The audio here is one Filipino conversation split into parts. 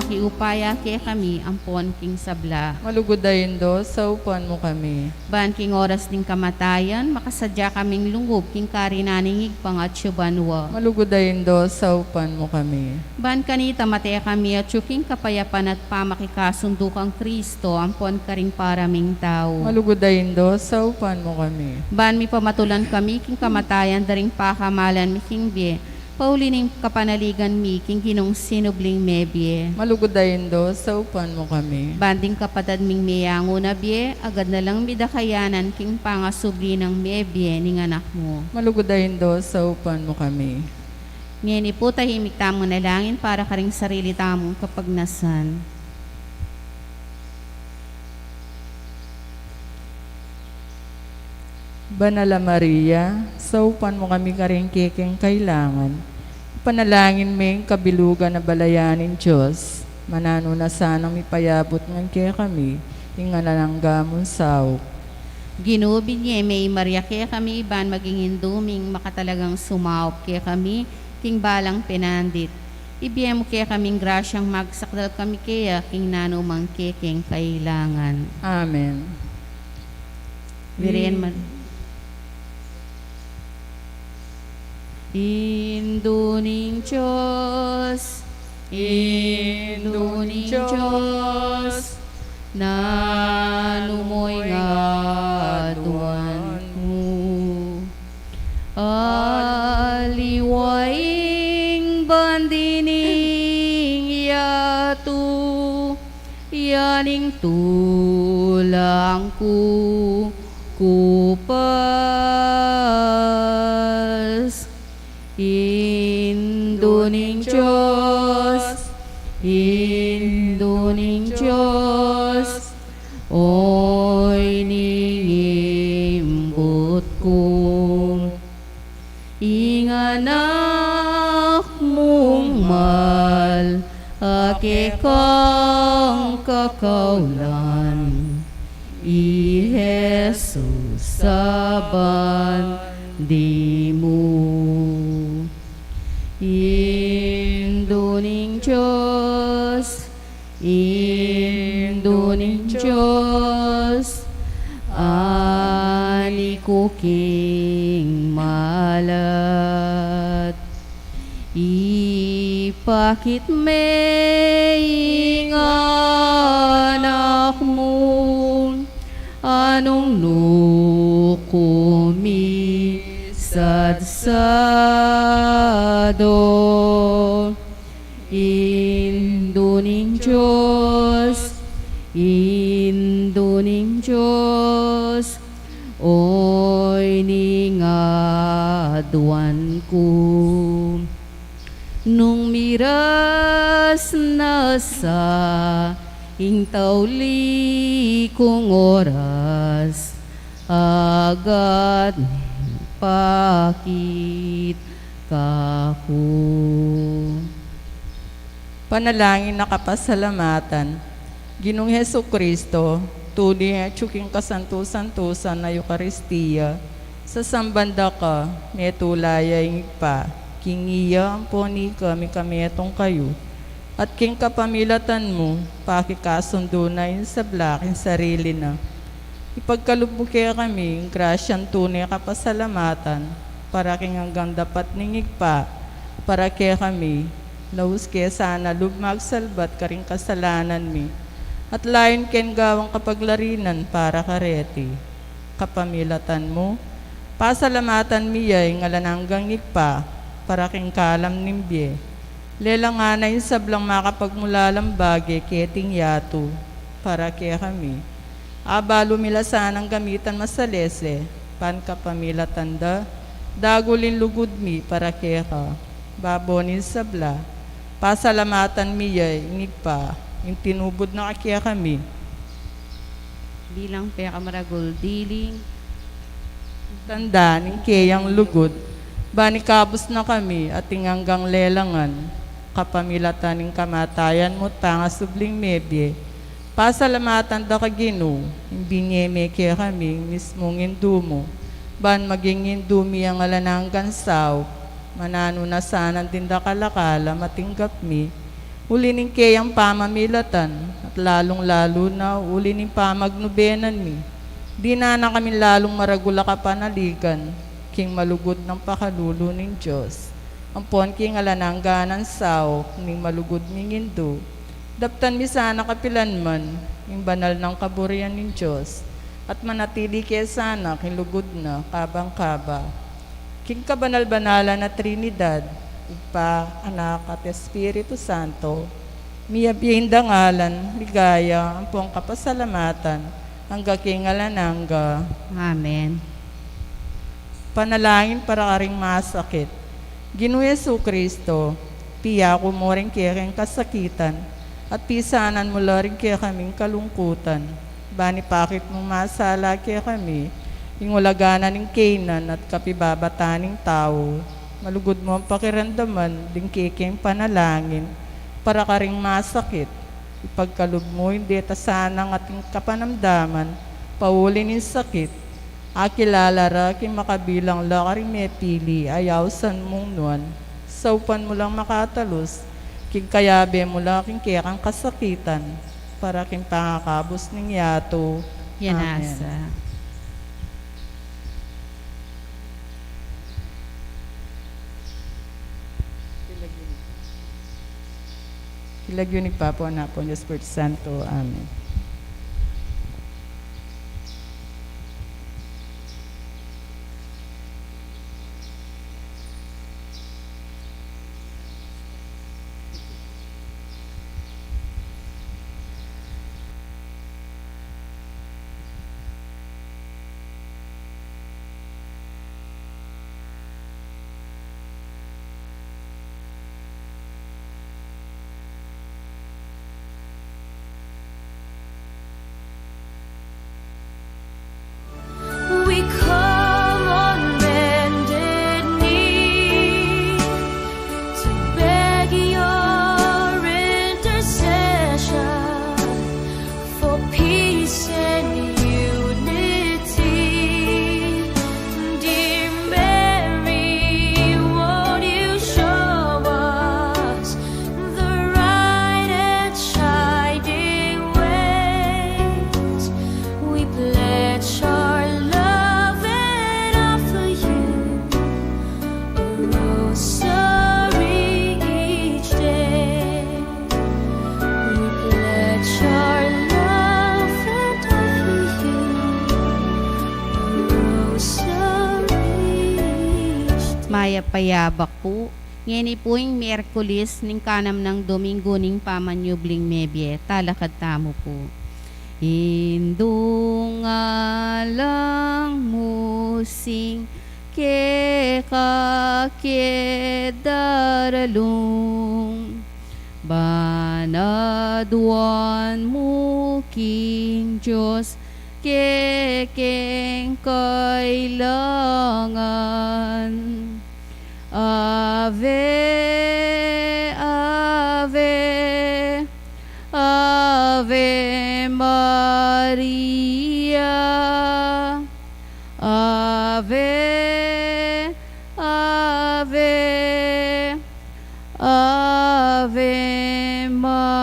kiupaya kaya kami ampon king sabla. Malugodayin do, sa upuan mo kami. Ban king oras ning kamatayan, makasadya kaming lunggob king karinaningig pangatyo banwa. Malugodayin do, sa upuan mo kami. Ban kanita mataya kami at tsuking kapayapan at pamakikasundo kang Kristo, ampon karing paraming tao. Malugodayin do, sa upuan mo kami. Ban mi pamatulan kami king kamatayan daring pakamalan mi king bie. Pauli ning kapanaligan mi king ginong sinubling mebie. Malugodayin do, sa upuan mo kami. Banding kapatad ming miyango na bie, agad na lang midakayanan king pangasubli ng mebie ning anak mo. Malugodayin do, sa upuan mo kami. Ngeni po tahimik tamong nalangin para karing sarili tamong kapagnasan. Banala Maria, sa upan mo kami karing kikeng kailangan. Panalangin mo kabilugan na balayanin Diyos. Manano na sanang mipayabot ng kaya kami, ingalan ng gamon sao. Ginubin niya may Maria kaya kami iban maging induming makatalagang sumaup kaya kami king balang pinandit. Ibiyem mo kaya kaming grasyang magsakdal kami kaya king nanumang kikeng kailangan. Amen. Virgen Maria. Induning Diyos, Induning Diyos, nanumoy nga tuwan mo. Aliwaing bandining yatu, yaning tulang ku kupas. Induning Diyos, Induning Diyos, oy ningimbot ko. Inganak mong mal, ake kang kakaulan, I Jesus saban di mo. Induning Diyos, Induning Diyos, ani ko king malat. Ipakit may anak mo, anong nukumi sadsado. Induning Diyos, Induning Diyos, oy ningaduan ko. Nung miras na sa intawli kong oras, agad pakit kako. Panalangin na kapasalamatan. Ginong Heso Kristo, tunay at tsuking kasanto-santosan na Eucharistia, sa sambanda ka, metulayay pa, kingiya ang poni kami etong kayo, at king kapamilatan mo, pakikasundo na yun sa blaking sarili na. Ipagkalubog kaya kami, grasyang tunay kapasalamatan, para king hanggang dapat ningig pa, para kaya kami, laus kaya sana lubmagsalbat karing kasalanan mi, at layon ken gawang kapaglarinan para kareti. Kapamilatan mo, pasalamatan miyay ngalananggang ngigpa, para king kalam nimbye. Lelanganay sablang makapagmulalang bagi keting yatu, para kaya kami. Abalo milasanang gamitan masalese, pan kapamilatan da, dagulin lugod mi para kaya ka. Babonin sabla, pasalamatan miyay ngigpa, yung tinubod na kaya kami. Bilang pekamaragol diling, Tanda ng kayang lugod, banikabos na kami at hanggang lelangan, kapamilatan ng kamatayan mo tanga subling mebye, pasalamatan da ka Ginoo, binyeme kaya kami mismong indumo, ban maging indumi ang alanang gansaw, manano na sana din da kalakala matinggap mi, uli ning kayang pamamilatan, at lalong-lalo na uli ning pamagnubenan mi. Di na kami lalong maragula ka panaligan, king malugod ng pakalulo ning Diyos. Ampon king alanangganan sao, ning malugod ning Indo. Daptan mi sana kapilan man, ing banal ng kaburian ning Diyos, at manatili kaya sana king lugod na kabang-kaba. King kabanal-banala na Trinidad, Upa, Anak at Espiritu Santo, miyabihin dangalan, ligaya, ampong kapasalamatan, hangga king alanangga. Amen. Panalangin para karing masakit. Ginoong Yesu Kristo, piya ko mo rin kaya kang kasakitan, at pisanan mo rin kaya kaming kalungkutan. Bani pakit mo masala kaya kami, ingulaganan ng Canaan at kapibabataning tao. Malugod mo ang pakiramdaman, ding kiking panalangin, para karing masakit. Ipagkalob mo hindi tasanang ating kapanamdaman, paulin ng sakit. Akilalara king makabilang lakaring may pili, ayawsan mong nuan. Saupan mo lang makatalos, king kayabe mo lang king kayakang kasakitan, para king pangakabos ng yato. Yanasa. Amen. Kilagyo ni Papa na po, Espiritu Santo. Amen. We call on bended knee to beg your intercession for peace and unity. Dear Mary, won't you show us the right and shining ways? We pledge our love and offer you a rosary each day. We pledge our love and offer you a rosary each day. Maya payabak po. Ngeni po yung Miyerkules ning kanam ng Domingo ning pamanyubling mebye. Talakad tamo po. Indung alang musing ke kakedaralung banaduan mo King Diyos kekeng kailangan. Ave, Ave, Ave Maria. Ave, Ave, Ave Maria.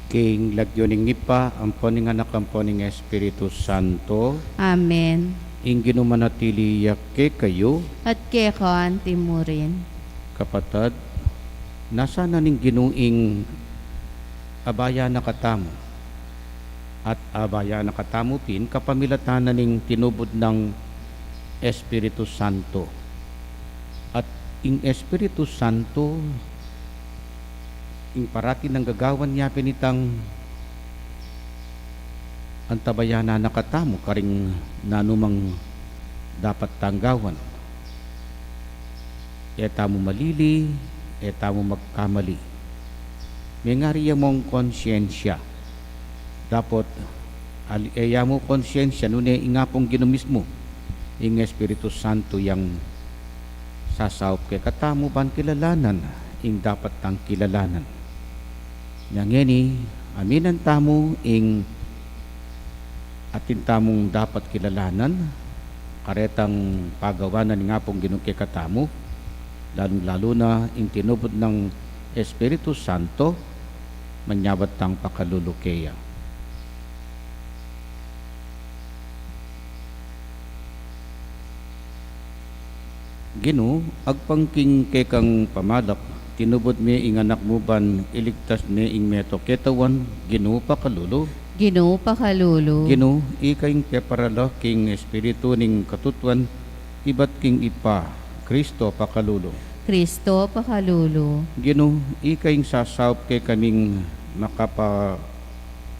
King lagyoning nipa, amponing anak amponing Espiritu Santo, Amen. ing ginumanatili yakke kayo, At kekan timurin. kapatad, nasa na ning ginuing abaya na katamo, at abaya na katamo pin kapamilatan na ning tinubod ng Espiritu Santo. At ing Espiritu Santo, ing parati ng gagawan niya pinitang antabayana nakatamo karing nanumang dapat tanggawan. Eta mo malili, eta mo magkamali. May ngariya mong konsyensya. Dapat eya mo konsyensya nune ingapong ginumis mo. Ing Espiritu Santo yang sasaup kay katamo ban kilalanan, ing dapat tang kilalanan. Nangeni, aminan tamo ing atin tamong dapat kilalanan, karetang pagawanan nga pong Ginoo katamu, lalo na ing tinubod ng Espiritu Santo, manyabat tang pakalulukeya. Ginoo, agpangking kekang pamalak, tinubod mi ing anak mo ban, iligtas mi ing meto ketawan, Ginoo pakalulu. Ginoo pakalulu. Ginoo, ikaing keparala king espiritu ning katutuan, ibat king ipa, Kristo pakalulu. Kristo pakalulu. Ginoo, ikaing sasawp kay kaming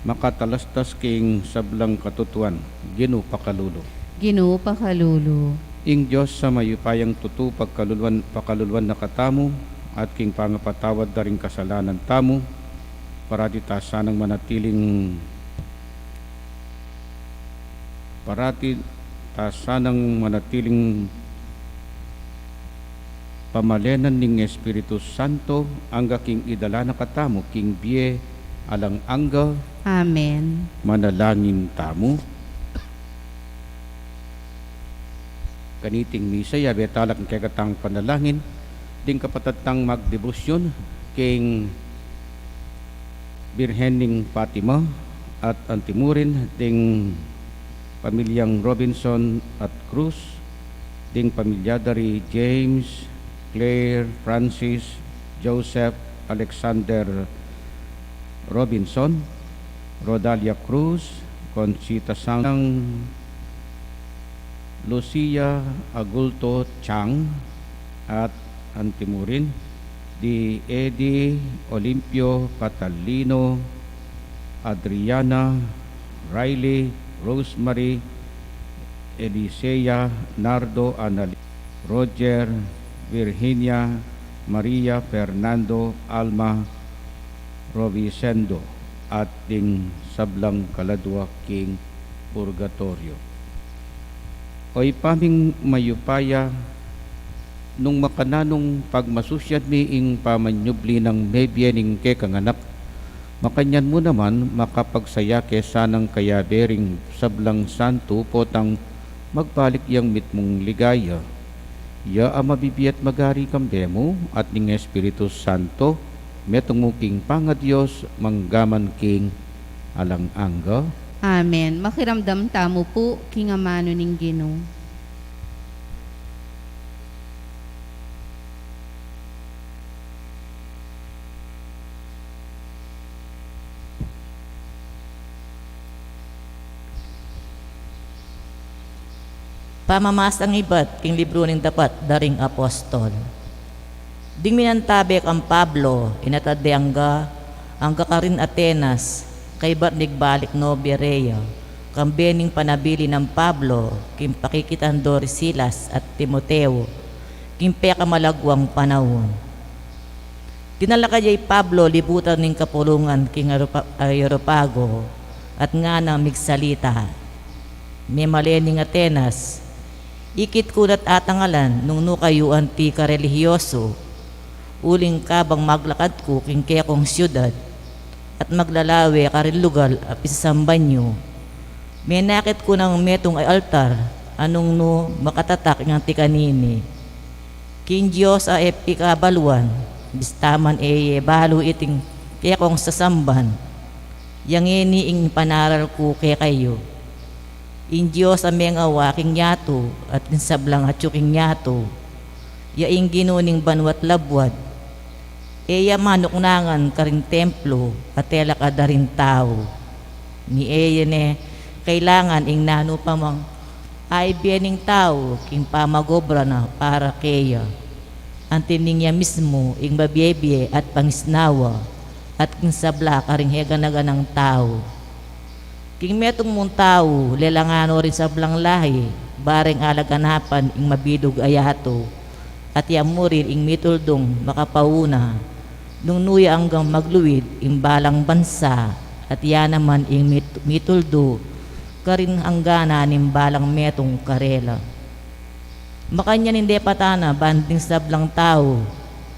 makatalastas king sablang katutuan, Ginoo pakalulu. Ginoo pakalulu. Ing Diyos sa mayupayang tutu pakaluluan na katamu at king pangapatawad na ring kasalanan tamu, parati ta sanang manatiling pamalenan ning Espiritu Santo angga king idala na katamu king biye alang angga. Amen. Manalangin tamu. Kaniting misa ya betalak ng kagatang panalangin ding kapatatang magdebosyon king Birhen ning Fatima at antimurin ding pamilyang Robinson at Cruz, ding pamilya dari James, Claire, Francis, Joseph, Alexander Robinson, Rodalia Cruz, Conchita Sang, Lucia Agulto Chang at antimurin di Eddie Olimpio Catalino, Adriana, Riley, Rosemary, Elisea, Nardo, Anali, Roger, Virginia, Maria, Fernando, Alma, Rovisendo at ding sablang kaladwa king purgatorio. Oy paming mayupaya nung makananong pagmasusyad mi ing pamanyubli ng mebyening ke kanganak, makanyan mo naman makapagsaya kesa ng kayabering sablang santo potang magbalik yang mitmong ligaya. Ya amabibiyat magari kambemo at ning Espiritu Santo, metong king pangadiyos manggaman king alang angga. Amen. Makiramdam tamo po, king amano ning Ginoo. Pamamas ang ibat king libro ng dapat daring apostol. Ding minantabek ang Pablo, inatade angga karin Atenas, kay bat nigbalik no Berea, kambening panabili ng Pablo, kim pakikitan Doris Silas at Timoteo, kim peka malagwang panahon. Tinala kayay Pablo libutan ning kapulungan king Areopago at nga nang migsalita. May malening Atenas, ikit kunat atangalan nung nukayuan ti karelihiyoso, uling kabang maglakad ko king kekong syudad, at maglalawe karin lugar apisasambanyo. May nakit ko ng metong ay altar, anong no makatatak ng tikanini. King Diyos a epikabaluan, bistaman balo iting kekong sasamban, yang ini ing panaral ko kay kayo. In Diyos ameng awaking yato at sablang atsuking yato, yaing ginuning banwat labwad, eya manuknangan karing templo at tela kadarin tao. Ni eya ne kailangan ing nano pamang ay biening tao king pamagobra na para keya. Antining niya mismo ing babyebye at pangisnawa at king sabla karing heganaga ng tao. King metong mong tao, lelangano rin sa blang lahi, bareng alaganapan ing mabidog ayato, at yamurin ing mituldong makapauna, nung nuya hanggang magluwid ing balang bansa, at yan naman ing mituldo, karin hanggana ning balang metong karela. Makanya ninde patana, banding sa blang tao,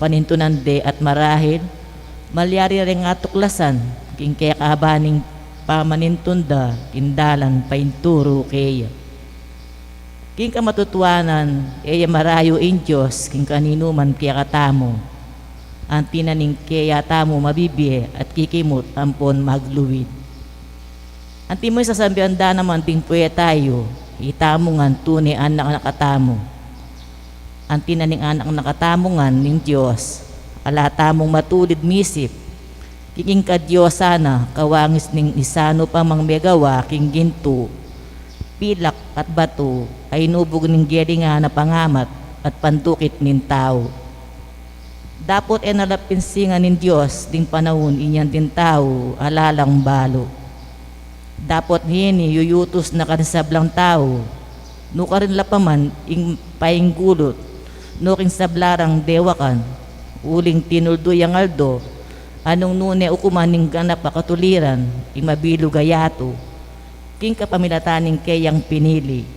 panintunan de at marahil, malyari ring atuklasan, king kaya kahabaning pamanintunda, kindalan, painturo, kaya. King ka matutuanan, eya marayo in Diyos, king kanino man kaya katamo. Ang tinaning kaya tamo mabibiye at kikimot ampon magluwid. Ang timoy sasambihan da naman ting puya tayo, itamo ngan tunay anak nakatamo. Ang tinaning anak nakatamo ngan ning Diyos, ala tamong matulid misip, kiking ka Diyos sana, kawangis ning isano pa mang megawa, king ginto, pilak at bato ay nubog ng geringa na pangamat at pandukit nin tao. Dapot ay nalapinsingan nin Diyos ding panahon inyan din tao alalang balo. Dapot hini yuyutos na kanisablang tao, no ka rin lapaman ing painggulot, no king sablarang dewakan, uling tinuldo yang aldo, anong nune ukuman ning ganap katuliran, ing mabilo gayato, king kapamilataning kayang pinili.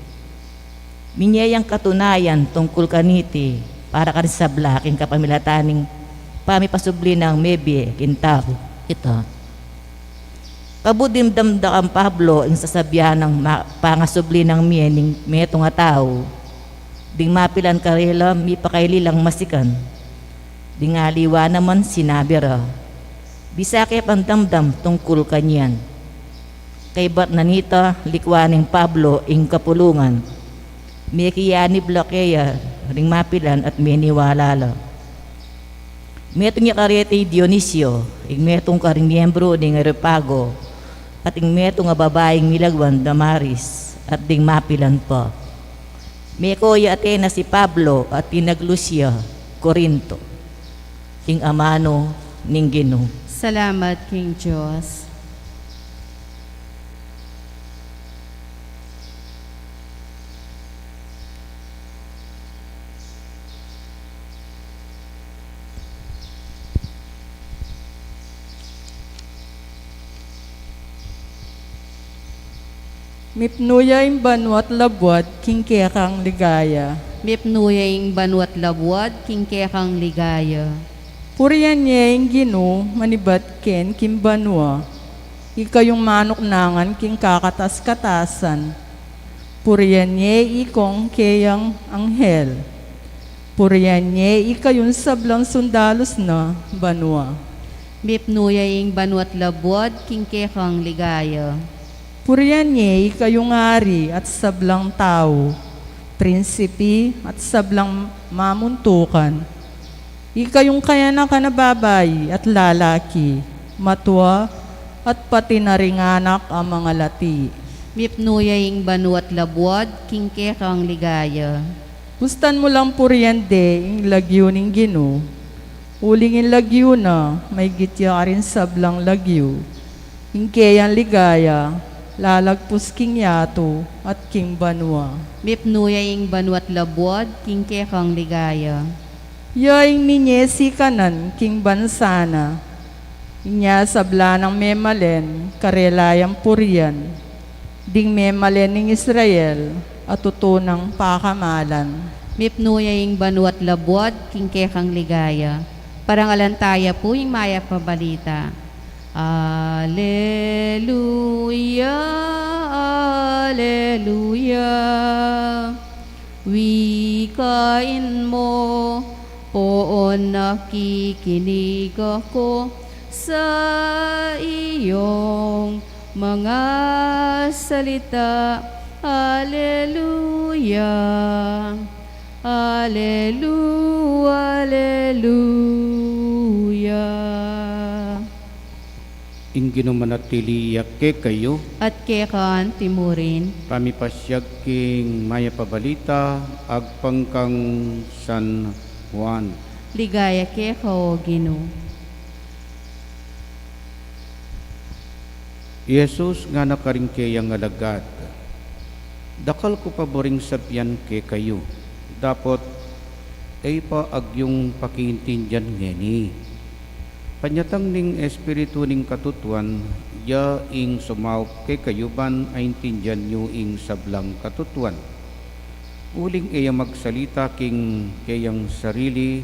Minyayang katunayan tungkol kaniti para ka rin sabla king kapamilataning pamipasubli ng mebye kintao. Ito. Kabudim damda ang Pablo ang sasabihan ng pangasubli ng miyening meto nga tao. Ding mapilan karela mi pakaililang masikan. Ding aliwa naman sinabi ra. Bisake pandamdam tungkol kanyan. Kay bat nanita likwaning Pablo ing kapulungan, may kiyani blokeya ring mapilan at may niwalala. Metong niya karete Dionisio, ing metong karing miyembro ning Areopago, at ing metong nga babaeng milagwan Damaris, at ding mapilan pa. May koya Athena si Pablo at tinaglusya, Corinto, ing amano ning Ginoo. Salamat, King Diyos. Mipnuya yung banwat labwat, king kekang ligaya. Mipnuya ing banwat labwad, king kekang ligaya. Puriyan niya yung Ginoo, manibat ken kim banwa. Ikayong manok nangan king kakatas-katasan. Puriyan niya ikong kayang anghel. Puriyan niya ikayong sablang sundalos na banwa. Mipnuya ing banwat labwad, king kekang ligaya. Puriyan niya ikayong ari at sablang tao, prinsipi at sablang mamuntukan. Ikayong kaya na kanababay at lalaki, matwa at pati na ring anak ang mga lati. Mipnuya ing banwat labwad, king kekang ligaya. Gustan mo lang puriyan de ing lagyo ning Ginoo. Uling in lagyo na, may gitya ka rin sablang lagyo. Ing kayang ligaya, lalagpus king yato at king banwa. Mipnuya ing banwat labwad, king kekang ligaya. Yaing minyesi kanan king bansana. Inya sabla ng memalen, karelayang puriyan. Ding memalen ng Israel at tutunang pakamalan. Mipnuya ing banwat labwad, king kekang ligaya. Parang alantaya po yung maya pabalita. Alleluia, Alleluia. Wikain mo, poon nakikinig ako sa iyong mga salita. Alleluia, Alleluia, Alleluia. Ingino manatili ke kayo, At kekan timurin, pamipasyag king maya pabalita, agpangkang San Juan. ligaya keko Ginoo. Jesus nga nakaring kayang alagad, dakal ko paboring sabyan ke kayo, dapat ay pa agyong pakiintindihan ngeni. Panyatang ning espiritu ning katutuan, ya ing sumaw ke kayuban ay intindihan nyo ing sablang katutuan. Uling iya magsalita king kayang sarili,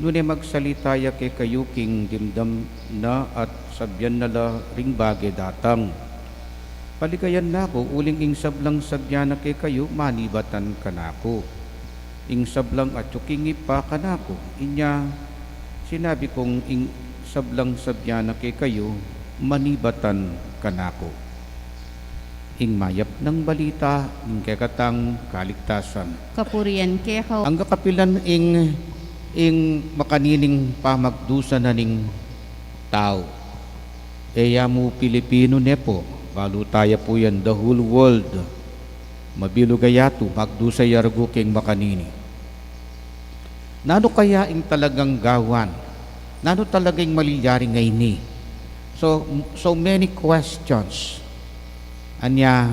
nune magsalita ya ke kayo king dimdam na at sabyan nala ring bagay datang. Palikayan na ako, uling ing sablang sabyana kay kayo, manibatan ka na ako. Ing sablang at yukingi pa ka na ako. Inya, sinabi kong ing sablang sabyana kay kayo, manibatan ka na ako. Ing mayap ng balita, ing kekatang kaligtasan. Kapurian kekaw, Ang kakapilan ing makanining pamagdusa na ning tao. Eya mo Pilipino nepo, balo tayo po yan, the whole world. Mabilo gayato, magdusa yargo king makanini. Nano kaya ing talagang gawan? Nano talagang maliyari ngay ni? So many questions. Anya,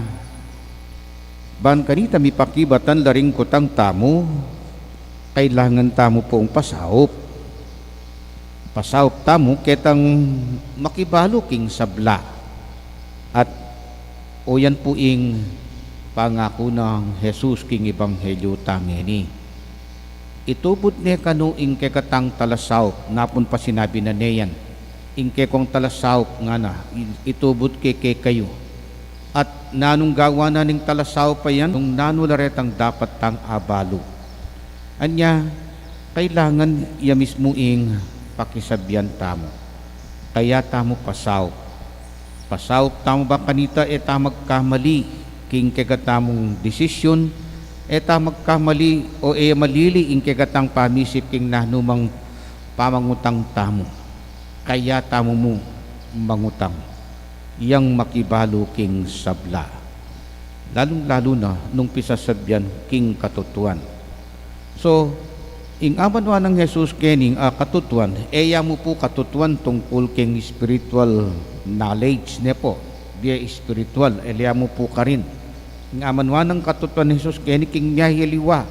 ban kanita mi pakibatan laring kutang tamo, kailangan tamo pong pasaup. Pasaup tamo ketang makibalo king sabla. At o yan po ing pangako ng Jesus king Ebanghelyo tangeni. Itubod ne kanu ing kekatang talasaw, napon pa sinabi na neyan. Ing kekong talasaw nga na, itubod keke kayo. At nanong gawa na ning talasaw pa yan, nung nanularetang dapat tang abalo. Anya, kailangan iya mismo ing pakisabyan tamo. Kaya tamo pasaw. Pasaw tamo ba kanita tamag kamali king kegatamong desisyon tamag kamali o malili ing kegatang pamisip king nanumang pamangutang tamo. Kaya tamo mo mangutang yang makibalo king sabla. Lalong-lalo na nung pisasabyan king katutuan. So, ing amanwa ng Jesus kening katutuan, eya mo po katutuan tungkol king spiritual knowledge ne po. Dia spiritual, eya mo po ka rin. Ing amanwa ng katutuan ni Jesus kening king nyahiliwa.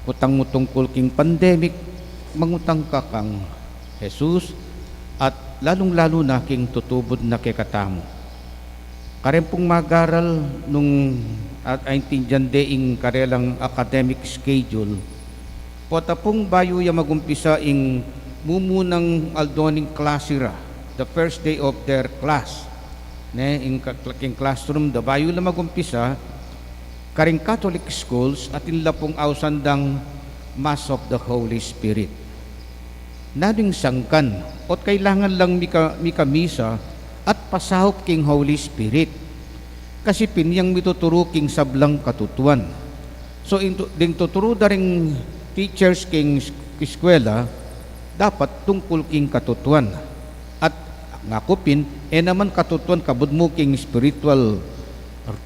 Utang mo tungkol king pandemic, mangutang ka kang Jesus at lalong-lalo na king tutubod na kekatamo. Karen pong magaral nung at aintindihan ing karelang academic schedule, pota pong bayo ya magumpisa ing mumunang aldoning klasira, the first day of their class. Ne, ing classroom, the bayo la magumpisa, karing Catholic schools at inla pong ausandang Mass of the Holy Spirit. Nading sangkan, ot kailangan lang mika misa at pasahop king Holy Spirit. Kasi pinyang mituturo king sablang katutuan. So, ding tuturo daring teachers king eskwela, dapat tungkol king katutuan. At ngakupin, naman katutuan kabud mo king spiritual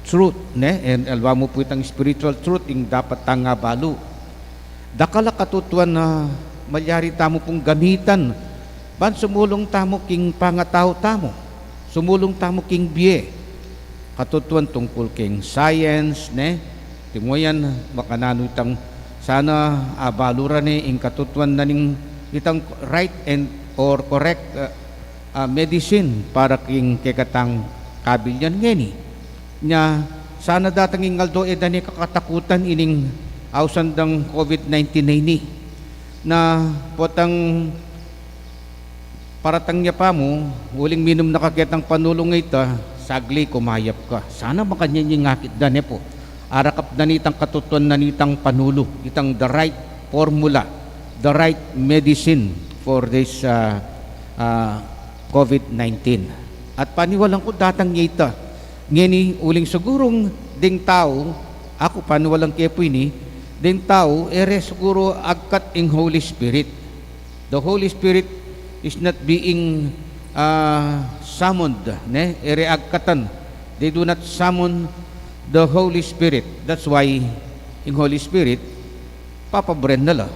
truth, ne? And alwa mo po itang spiritual truth, ing dapat tanga balo. Dakala katutuan na malyari tamo pong gamitan. Ban sumulong tamo king pangataw tamo. Sumulong tamo king biye. Katutuan tungkol king science, ne? Timoyan, makanano itang sana abalura ni ing katutuan na ning itang right and or correct medicine para king kekatang kabilyan ngeni. Nya, sana datang ingaldo edani kakatakutan ining ausandang COVID-19 na ini. Na potang paratang niya pa mo, huling minom na kakitang panulong ita, sagli kumayap ka. Sana makanya niya ngakit dane po. Arakap na nitang katutuan na nitang panulo, itang the right formula, the right medicine for this COVID-19. At paniwalang ko datang niya ita. Ngeni uling sigurong ding tao, ako paniwalang kepo ini, ding tao, ere siguro agkat ing Holy Spirit. The Holy Spirit is not being summoned, ne? Ere agkatan. They do not summon the Holy Spirit. That's why ing Holy Spirit, papabren nala.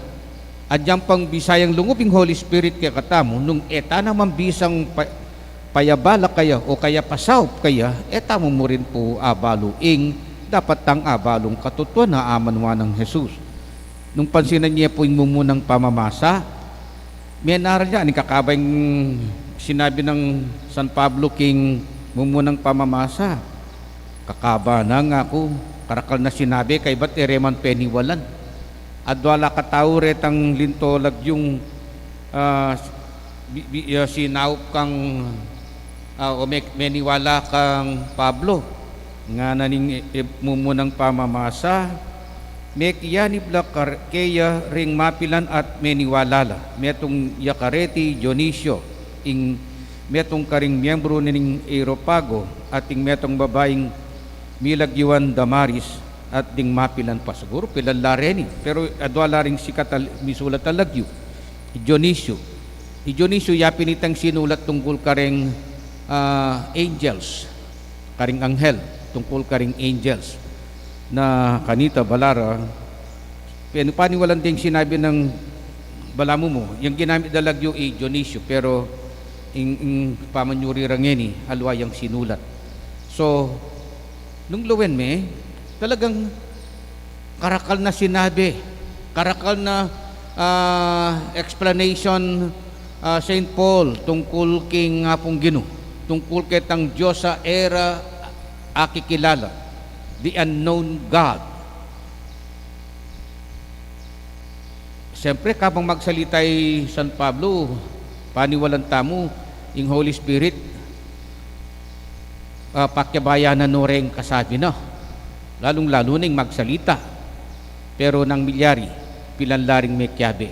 Adyang pang bisayang lunguping Holy Spirit kaya katamo, nung eta naman bisang payabala kaya o kaya pasawp kaya, eta mo rin po abalo ing dapat tang abalong katutuan na amanwa ng Jesus. Nung pansinan niya po yung mumunang pamamasa, may naral niya, aning kakabayang sinabi ng San Pablo king mumunang pamamasa. Kakaba na nga ako, karakal na sinabi, kay ba't ereman peniwalan? Adwala katao retang lintolag yung sinaup kang o meniwala kang Pablo. nga naning mumunang pamamasa, Mekiyanib la keya ring mapilan at meniwalala. Metong Yakareti Dionisio, ing metong karing miyembro ning Aeropago, at ing metong babaeng Milagyawan Damaris, at ding mapilan pa siguro, pilalareni. Pero adwala ring sikat misulat talagyo. Dionisio. Dionisio yapin itang sinulat tungkol karing angels, karing anghel, tungkol karing angels na kanita balara. Paniwalan din sinabi ng balamu mo, yung ginamit dalagyo Dionisio, pero in pamanyuri rangeni halwa yung sinulat. So nung luwen me, talagang karakal na sinabi, karakal na explanation Saint Paul tungkol king ngapong Ginoo, tungkol ketang Diyos sa era akikilala, the unknown God. Siyempre, kapag magsalitay San Pablo, paniwalan tamo, yung Holy Spirit, pakyabayanan no rin kasabi na, lalong-lalo na yung magsalita. Pero nang milyari, pilanlaring may kyabe,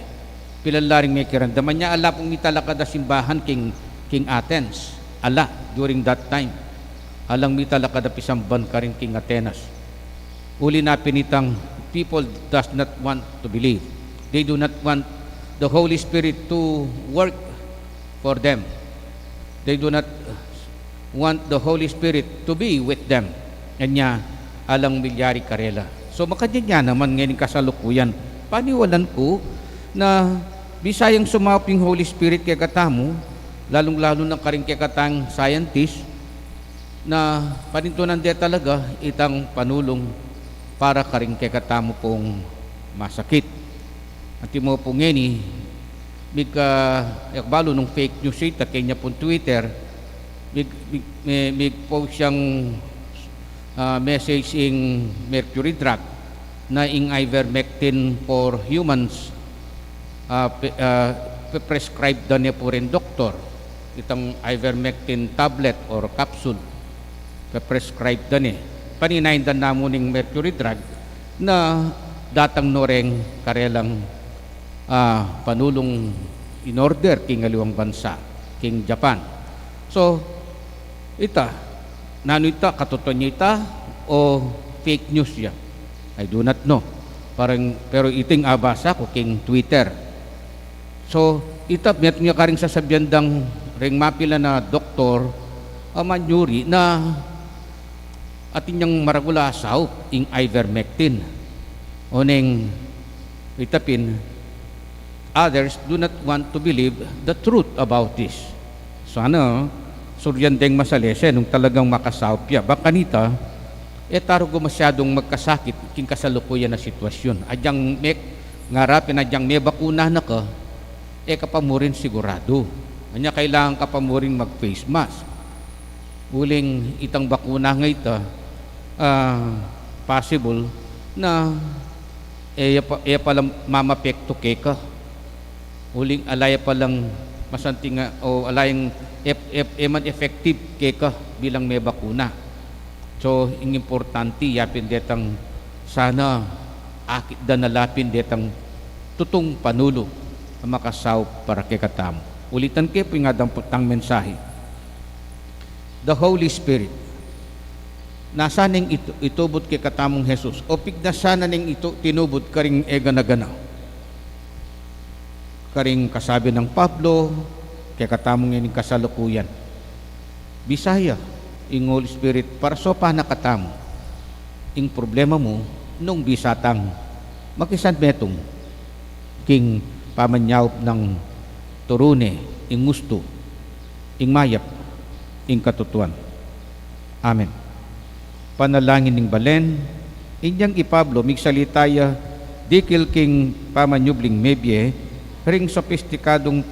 pilanlaring may kirandaman niya, ala pong mitalakad na simbahan king Athens, ala, during that time. Alang mitala kada pisamban ka rin king Atenas. Uli na pinitang people does not want to believe. They do not want the Holy Spirit to work for them. They do not want the Holy Spirit to be with them. Kanya alang milyari karela. So makanya naman ngayon kasalukuyan, paniwalan ko na bisayang sumap yung Holy Spirit kay katamo, lalong-lalo ng karing kay katang scientist, na panintunan din talaga itang panulong para karing kekatamo pong masakit. At mo pong ngeni, yakbalo nung fake news ita kanya pong Twitter, mig post siyang message ing mercury drug na ing ivermectin for humans, prescribed na niya po rin doktor, itang ivermectin tablet or capsule, prescribe dan paninayin dan namo ning mercury drug na datang noreng karelang panulong in order king aliwang bansa, king Japan. So ita nano ita katotohanan ita o fake news ya, I do not know. Pero iting abasa ko king Twitter. So ita met nga karing sasabihan dang ring mapila na doktor manyuri na atin niyang maragula asaw ing ivermectin o neng itapin. Others do not want to believe the truth about this. So suryan deng masalese nung talagang makasawpya baka nita taro ko masyadong magkasakit king kasalukuyan na sitwasyon. Adyang mek ngarapin adyang may bakuna na ka kapamurin sigurado. Anya kailangan kapamurin mag face mask. Uling itang bakuna nga ita possible na palang mamapekto keka. Uling alaya palang masantinga o alayang eman effective keka bilang may bakuna. So ing importante yapin detang sana akit dan nalapin detang tutong panulo ang makasaw para kekatamo. Ulitan ke po nga dampotang mensahe. The Holy Spirit nasa ning itubot kay katamong Jesus o pigna sana ning ito tinubot karing egana-gana karing kasabi ng Pablo kay katamong ning kasalukuyan Bisaya ing Holy Spirit para so pa nakatamo ing problema mo nung bisatang makisan metong king pamanyaw ng turune ing gusto ing mayap ing katutuan. Amen. Panalangin ning balen inyang ipablo migsalitaya dikil king pamanyubling mebye ring sopistikadong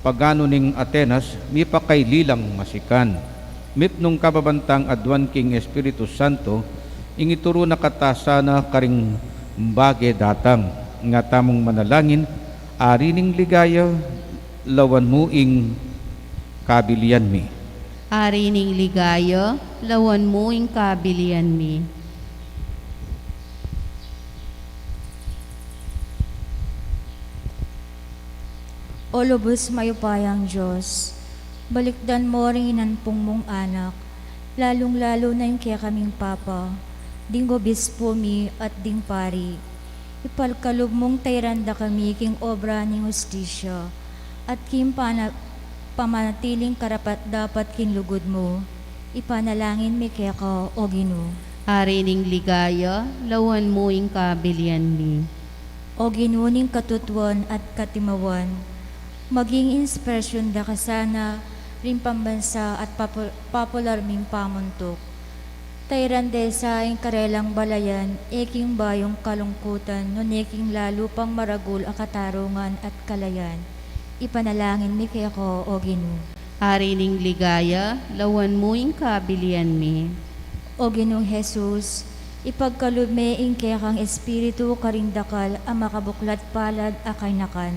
pagano ning Atenas mipakaylilang masikan mit nung kababantang adwan king Espiritu Santo ing ituro na katasana karing mbage datang nga tamong manalangin ari ning ligaya lawan mo ing kabilian mi Ari ning ligaya, lawan mo ing kabilian mi. O lubos mayupayang Diyos, balikdan mo rin inanpong mong anak, lalong-lalo na yung kaya kaming Papa, ding obispo mi at ding pari. Ipalkalob mong tayranda kami king obra ning hustisya, at king pamanatiling karapat dapat kin lugod mo. Ipanalangin mi kaya ka, o Ginoo. Ari ning ligaya, lawan mo ing kabilian mi. O Ginoo ning katutuan at katimawan, maging inspirasyon da ka sana rin pambansa at popular ming pamuntok. Tayrande sa aing karelang balayan, eking bayong kalungkutan, no eking lalo pang maragul a katarungan at kalayan. Ipanalangin mi kaya ko, o Ginoo. Ari ning ligaya, lawan mo ing kabilian mi. O Ginoong Jesus, ipagkalub me ing kaya kang espiritu karindakal a makabuklat palad a kainakan.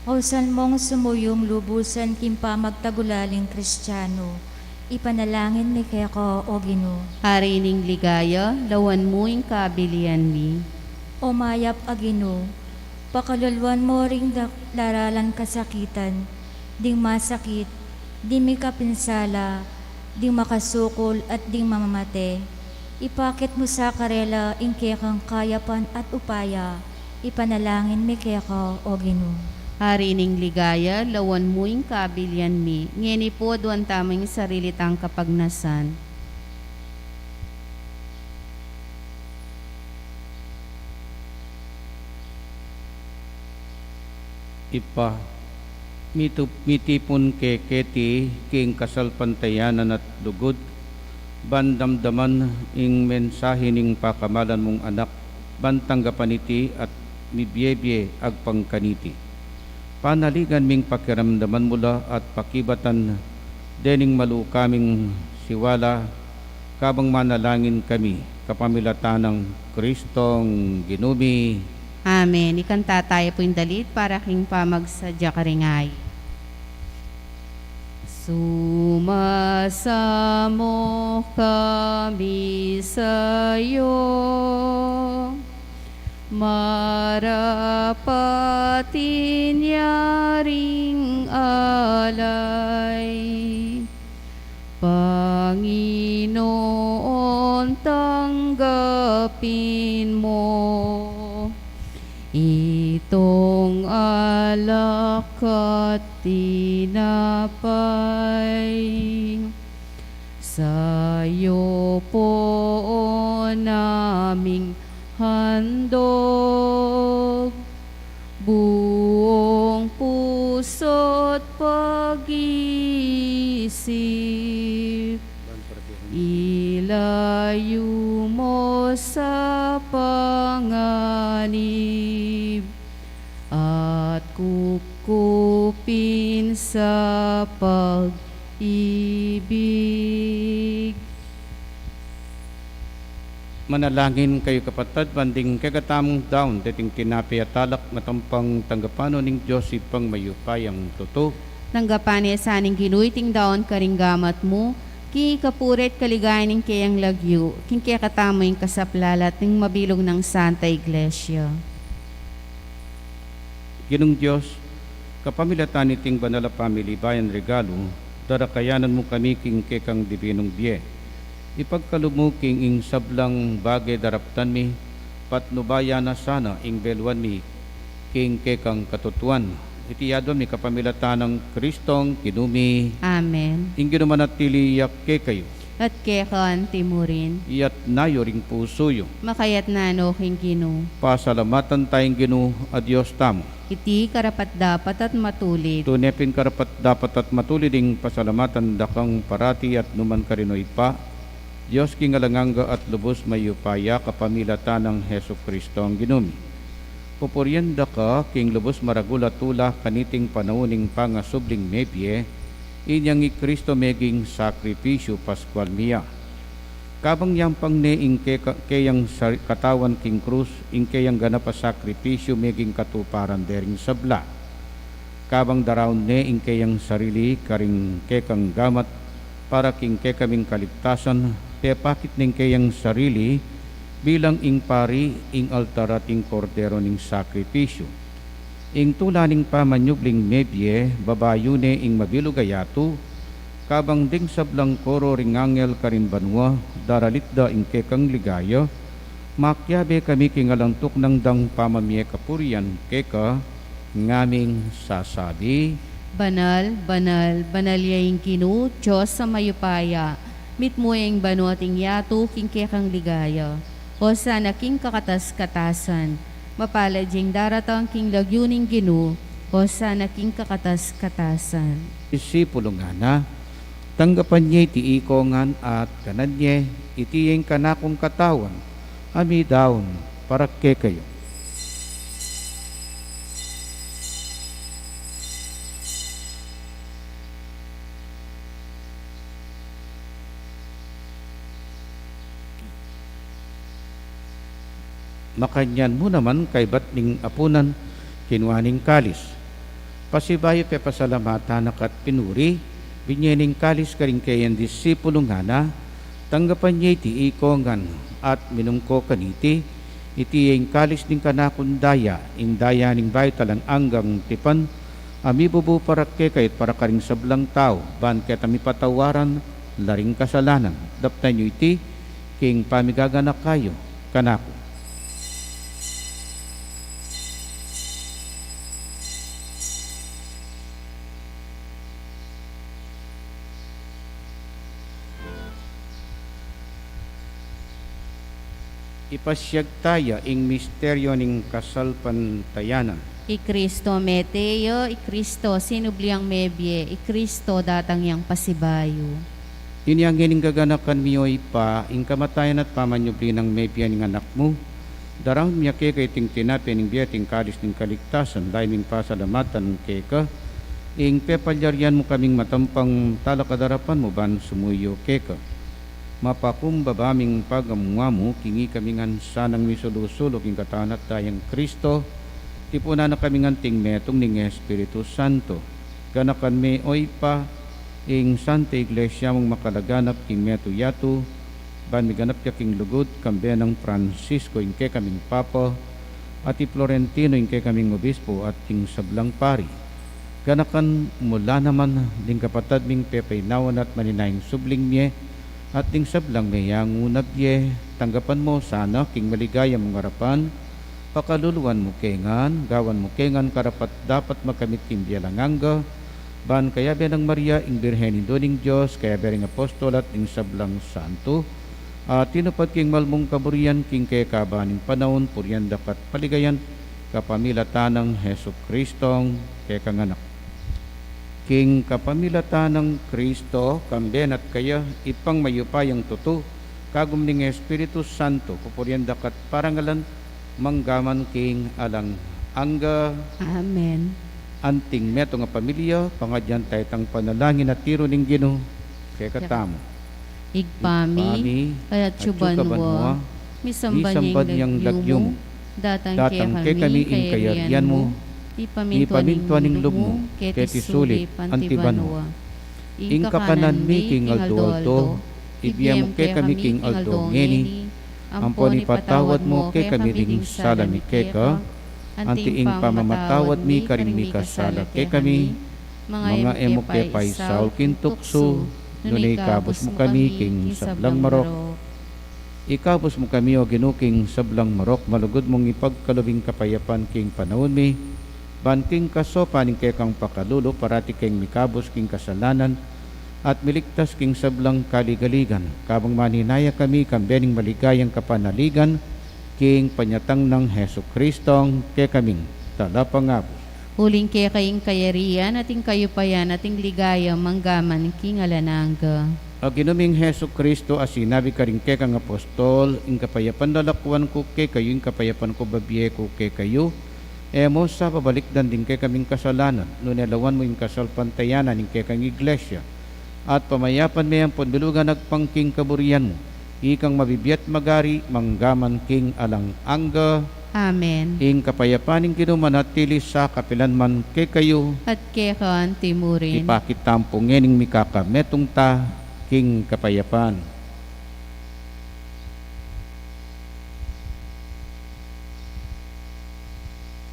Hausan mong sumuyong lubusan kimpa magtagulaling Kristiyano. Ipanalangin mi kaya ko, o Ginoo. Ari ning ligaya, lawan mo ing kabilian mi. O mayap a Ginoo, pakalulwan mo ring laralan kasakitan, ding masakit, di mi kapinsala, ding makasukol at ding mamamate. Ipakit mo sa karela ing kaya kang kayapan at upaya. Ipanalangin mi kaya ko, o Ginoo. Hari ning ligaya, lawan mo ing kabilian mi. Ngeni po duwan tamang sarili tang kapagnasan. Ipa, mitipon ke keti king kasal pantayanan at lugod, bandamdaman ing mensahe ning pakamalan mong anak, bantanggapan iti at mibyebye agpangkaniti. Panaligan ming pakiramdaman mula at pakibatan dening malu kaming siwala kabang manalangin kami kapamilatan ng Kristong Ginumi. Amen. Ikanta tayo po yung dalit para king pamagsadya karingay. Sumasamo kami sa'yo, marapatin yaring alay. Panginoon, tanggapin mo itong alak at tinapay. Sa'yo po naming handog, buong puso't pag-isip. Ilayo mo sa panganib at kukupin sa pag-ibig. Manalangin kayo kapatid, banding kagatamong daon, dating tinapi at talak matampang tanggapano ning Diyos ipang mayupayang totoo. Tanggapan niya sa aning ginuiting daon karinggamat mo, ki kapuret kaligayan ng kayang lagyo, king kaya katamo yung kasaplalat ng mabilog ng Santa Iglesia. Ginong Diyos, kapamilatan iting banala family bayan regalo, darakayanan mo kami king kekang dibinong biye. Ipagkalumuking ing sablang bagay daraptan mi, patnubaya na sana ing belwan mi, king kekang katutuan. Itiyado mi kapamilatan ng Kristong Ginumi. Amen. Ing ginumanatili yak ke kayo, At kekan timurin, iyat nayo ring pusuyo. makayat na no king Gino. Pasalamatan tayong Ginu a Diyos tamo. Iti karapat dapat at matulit. Tunepin karapat dapat at matuliding pasalamatan dakang parati at numan karinoy pa. Diyos king alanganga at lubos mayupaya kapamilatan ng Heso Kristo ang Ginumi. Pupuryenda ka king lubos maragula tula kaniting panauning pangasubling mebye, inyang i Kristo meging sakripisyo Pascual miya. Kabang yampang ne ing kayang katawan king krus, ing kayang ganapa sakripisyo meging katuparan dering sabla. Kabang daraon ne ing kayang sarili karing kekang gamat, para king ke kaming kaligtasan, pepakit ning kayang sarili, bilang ing pari, ing altar at ing kordero ning sakripisyo. Ing tulaning pamanyubling mebye, babayune ing mabilugayato, kabang ding sablang koro ring angel karin banwa, daralitda ing kekang ligaya, makyabe kami kingalantok ng dang pamamye kapurian keka, ngaming sasabi, Banal, banal, banal yaing Gino, Diyos sa mayupaya. Mitmo yung banuating yato, king kekang ligaya. O sana king kakatas-katasan. Mapalad yung daratang king lagyuning Gino, o sana king kakatas-katasan. disipulo nga na, tanggapan niya iti ikongan at kanan niya, itiyeng kanakong katawan, ami daon, para ke kayo. Makanyan mo naman kay batning apunan, kinuaning kalis. Pasibayo pe pasalamatan nakat pinuri, binyening kalis karing kayan disipulo nga na, tanggapan niya iti ikongan at minumko kaniti, iti yung kalis ning kanakundaya, ing daya ning bayo talang anggang tipan, amibubu para ke kayit para karing sablang tao, ban ket ami patawaran, laring kasalanan, daptan nyo iti, king pamigaganak kayo, kanako. Ipasyag taya ing misteryo ning kasalpantayanan. I Kristo meteo, I Kristo sinubliang mebye, I Kristo datang yang pasibayo. Inyangin ing gaganakan miyoy pa, ing kamatayan at pamanyubli ng mebya ning anak mo. Darang miyake kay ting tinapi ning biya ting kalis ning kaligtasan, dahil ning pasalamatan keka, ing pepalyaryan mo kaming matampang talakadarapan mo ban sumuyo keka. Mapakumbabaming pagamuwa mo, kingi kamingan sanang misulusulo king katanat tayang Kristo, tipuna na kamingan ting metong ning Espiritu Santo. Ganakan me oy pa, ing Santa Iglesia mong makalaganap king meto yato, ban miganap ka king lugod, kambe ng Francisco ing ke kaming Papa, at i Florentino ing ke kaming Obispo at king sablang pari. Ganakan mula naman ding kapatad ming pepaynawan at maninayang subling miye, at ding sablang mayang unabye, tanggapan mo sana king maligaya mong harapan, pakaluluan mo kengan, gawan mo kengan karapat dapat makamit king bialanganga, ban kaya benang Maria ing Birhenin doning Diyos, kaya bering apostol at ing sablang santo, at tinupad king malmong kaburian king kaya kabaning panahon, puryan dapat paligayan, kapamilatan ng Heso Kristong kaya kanganak. King kapamilatan ng Kristo, kamben at kaya ipang mayupayang tuto, kagum ning Espiritu Santo, pupuryan dakat parangalan, manggaman king alang angga, Amen. anting meto nga pamilya, pangadyan tayo tang panalangin at tiro ning Ginoo, kaya katamo. Igpami, kayat subanwa, misamban niyang lagyum, datang ke kami ing kayarian mo, ipamintuan ning lubmo, keti sulit, antibanwa. Ing kakanan mi king aldo-aldo, ibiyam ke kami king aldo ngeni, ampon ipatawad mo ke kami ring salami keka, anti ing pamamatawad mi karing mi kasala ke kami, mga emo ke paisaw kintukso, nunay kabos mo kami king sablang marok, ikabos mo kami o ginuking sablang marok, malugod mong ipagkalubing kapayapan king panahon mi, ban king kaso paning kekang pakalulo, parati king mikabos king kasalanan, at miligtas king sablang kaligaligan, kabang maninaya kami kambening maligayang kapanaligan, king panyatang ng Heso Kristong ke kaming talapangabos. Huling kaya kaying kayarian, ating kayupayan, ating ligaya, manggaman, king alananga. Ginuming Heso Kristo, as sinabi ka rin ke kang apostol, ing kapayapan lalakwan ko ke kayo, ing kapayapan ko babiye ko ke kayo, mo sa pabalikdan din ke kaming kasalanan, nunelawan mo ing kasalpantayanan ing ke kang iglesia, at pamayapan may ang ponbilugan nagpangking kaburian mo, ikang mabibiyat magari, manggaman king alang angga, Amen. ing kapayapaning kinumanatili sa kapilanman ke kayo, At kekan timurin, ipakitampong ngening mikaka metong ta, king kapayapaan.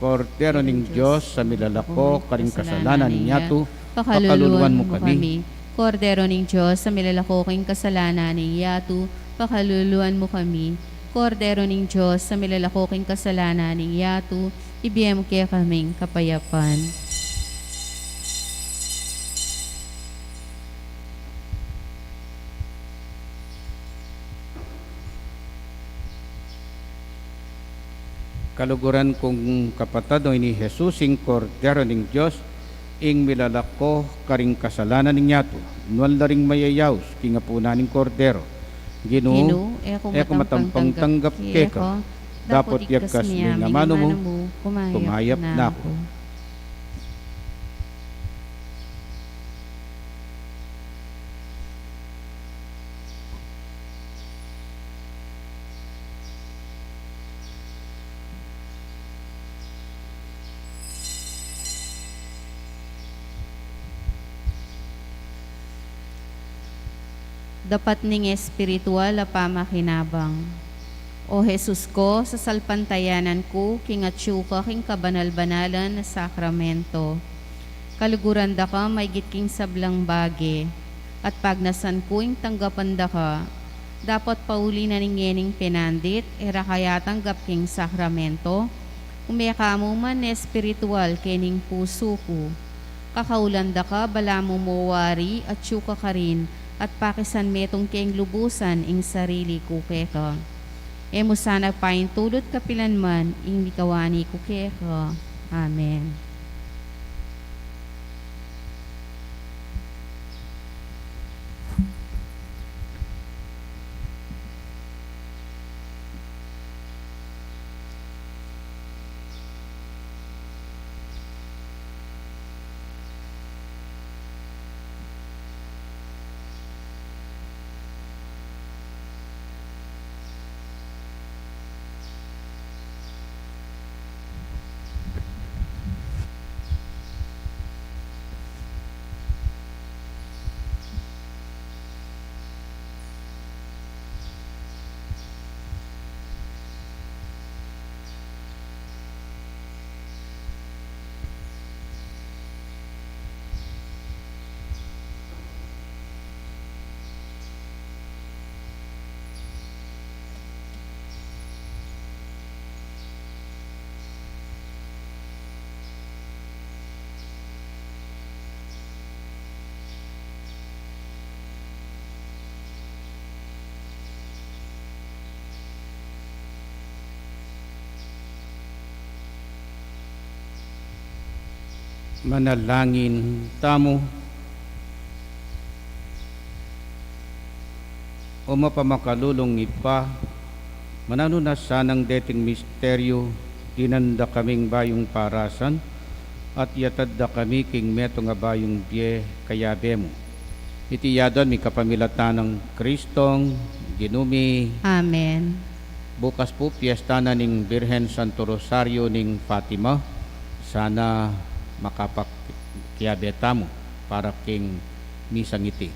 Kordero ning Diyos, sa milalako karing kasalanan ninyato, pakaluluan mo kami. Kordero ning Diyos, sa milalakoking kasalanan ni Yatu, pakaluluan mo kami. Kordero ning Diyos, sa milalakoking kasalanan ni Yatu, ibiyem kaya kaming kapayapan. Kaluguran kong kapatado ni Jesus, ing kordero ning Diyos, ing milalako karing kasalanan ninyato, nuan laring mayayaws, kingapunan ning kordero. Ginoo, eko matampang tanggap keka, dapat yakas mi nga mano mo, kumayap na ako. Dapat ning espiritual a pamakinabang. O Jesus ko, sa salpantayanan ko, kingatsyu ka king kabanal-banalan na sakramento. Kaluguran da ka, may gitking sablang bagi, at pagnasan ko ing tanggapan da ka, dapat pauli na ning yening pinandit, era kaya tanggap king sakramento, umeka mo man espiritual kening puso ko. Kakaulan da ka, bala mo mawari, at syuka ka rin, at pakisan metong keng lubusan ing sarili ko keka. Emo sana paing tulot kapilan man ing mikawani ko keka. Amen. Manalangin tamo. O mapamakalulong ipa, manano na sanang dating misteryo, dinanda kaming bayong parasan, at yatad da kami king meto nga bayong biye kayabe mo. Itiyadan mi kapamilatan ng Kristong ginumi. Amen. Bukas po piyesta na ning Birhen Santo Rosario ning Fatima. Sana makapagkiabeta mo para king misang iti.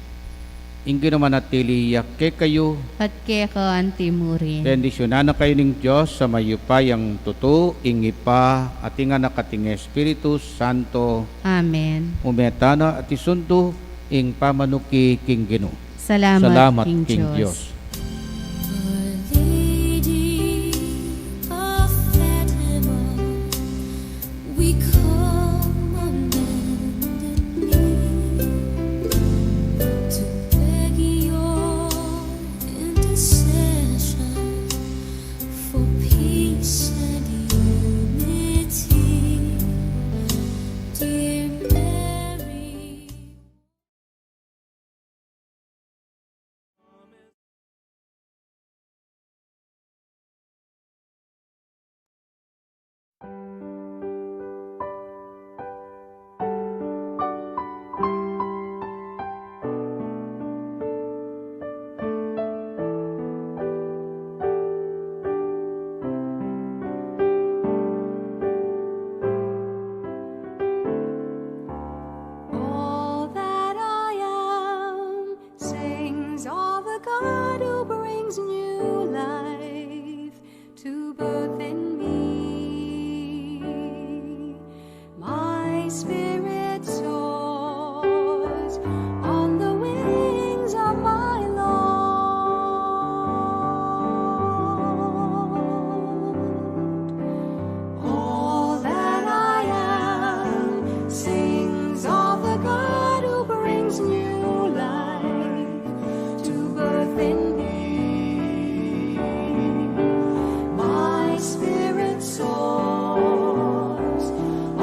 Inggi naman natili yakke kayo. At keka antimurin. Bendisyonan na kayo ning Diyos sa mayupay ang tuto, ingipa, at nga nakating Espiritu Santo. Amen. Umetana at isundo, ing pamanuki king Ginoo. Salamat King Diyos. Our Lady of Fatima, we come on bended knee to beg your intercession for peace and unity, dear Mary. spirit soars on the wings of my Lord. All that I am sings of the God who brings new life to birth in me. My spirit soars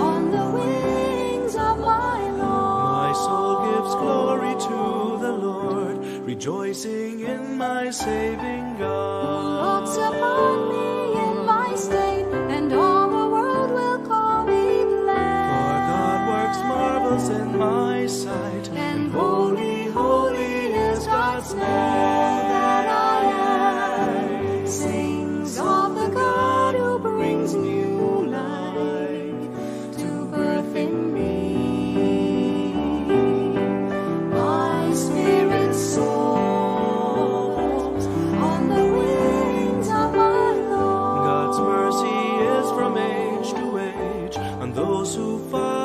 on the wings of my Lord. My soul gives glory to the Lord, rejoicing in my saving God. Looks upon me in my state, and all the world will call me blessed. For God works marvels in my sight, And holy, holy is God's name. All that I am sings of the God who brings new life to birth in me. My spirit soars on the wings of my Lord. God's mercy is from age to age on those who follow